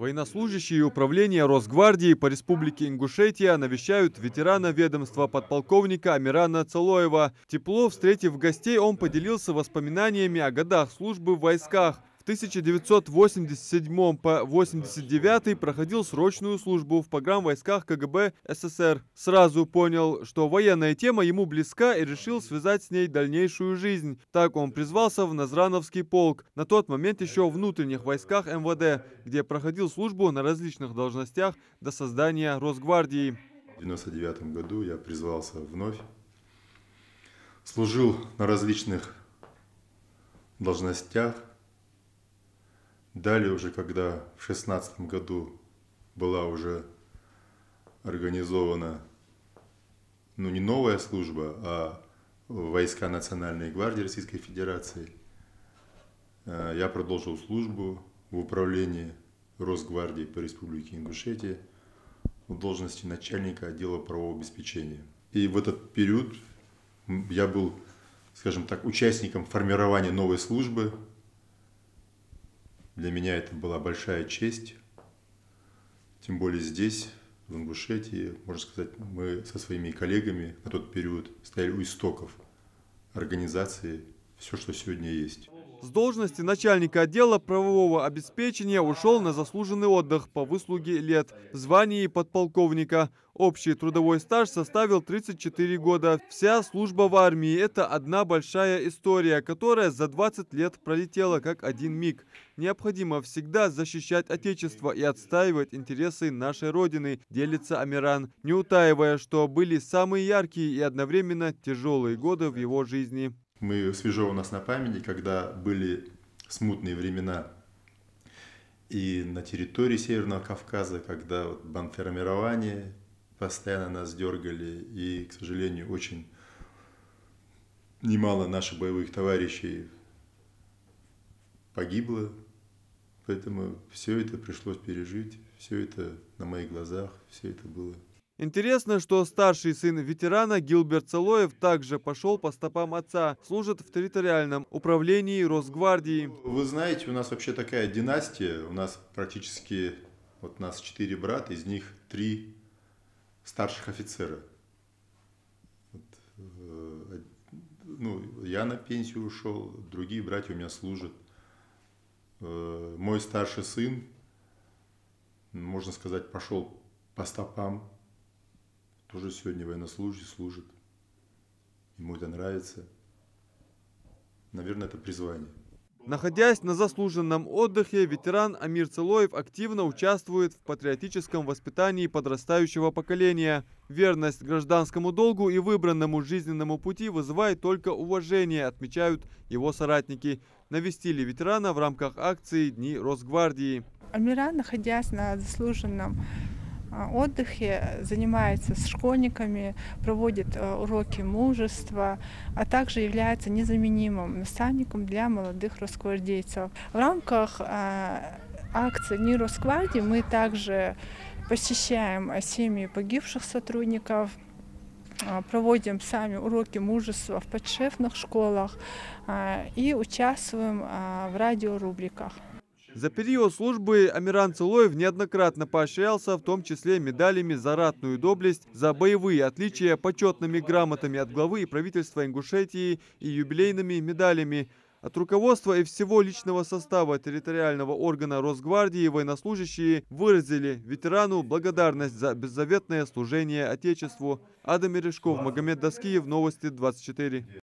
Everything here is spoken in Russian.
Военнослужащие управления Росгвардии по республике Ингушетия навещают ветерана ведомства подполковника Амирана Цалоева. Тепло встретив гостей, он поделился воспоминаниями о годах службы в войсках. В 1987 по 1989 проходил срочную службу в погранвойсках КГБ СССР. Сразу понял, что военная тема ему близка, и решил связать с ней дальнейшую жизнь. Так он призвался в Назрановский полк, на тот момент еще в внутренних войсках МВД, где проходил службу на различных должностях до создания Росгвардии. В 1999 году я призвался вновь. Служил на различных должностях. Далее уже, когда в 2016 году была уже организована, не новая служба, а войска Национальной гвардии Российской Федерации, я продолжил службу в управлении Росгвардии по республике Ингушетия в должности начальника отдела правового обеспечения. И в этот период я был, скажем так, участником формирования новой службы. Для меня это была большая честь, тем более здесь, в Ингушетии, можно сказать, мы со своими коллегами на тот период стояли у истоков организации «Все, что сегодня есть». С должности начальника отдела правового обеспечения ушел на заслуженный отдых по выслуге лет в звании подполковника. Общий трудовой стаж составил 34 года. Вся служба в армии – это одна большая история, которая за 20 лет пролетела как один миг. Необходимо всегда защищать Отечество и отстаивать интересы нашей Родины, делится Амиран, не утаивая, что были самые яркие и одновременно тяжелые годы в его жизни. Свежо у нас на памяти, когда были смутные времена и на территории Северного Кавказа, когда бандформирование постоянно нас дергали, и, к сожалению, очень немало наших боевых товарищей погибло, поэтому все это пришлось пережить, все это на моих глазах, все это было. Интересно, что старший сын ветерана Гилберт Цалоев также пошел по стопам отца, служит в территориальном управлении Росгвардии. Вы знаете, у нас вообще такая династия, у нас практически, нас 4 брата, из них 3 старших офицера. Я на пенсию ушел, другие братья у меня служат. Мой старший сын, можно сказать, пошел по стопам. Тоже сегодня военнослужащий служит. Ему это нравится. Наверное, это призвание. Находясь на заслуженном отдыхе, ветеран Амир Цалоев активно участвует в патриотическом воспитании подрастающего поколения. Верность гражданскому долгу и выбранному жизненному пути вызывает только уважение, отмечают его соратники. Навестили ветерана в рамках акции «Дни Росгвардии». Амиран, находясь на заслуженном отдыхе, занимается с школьниками, проводит уроки мужества, а также является незаменимым наставником для молодых росгвардейцев. В рамках акции «Дни Росгвардии» мы также посещаем семьи погибших сотрудников, проводим сами уроки мужества в подшефных школах и участвуем в радиорубриках. За период службы Амиран Цалоев неоднократно поощрялся, в том числе медалями за ратную доблесть, за боевые отличия, почетными грамотами от главы и правительства Ингушетии и юбилейными медалями. От руководства и всего личного состава территориального органа Росгвардии военнослужащие выразили ветерану благодарность за беззаветное служение Отечеству. Адам Мережков, Магомед Даскиев, Новости 24.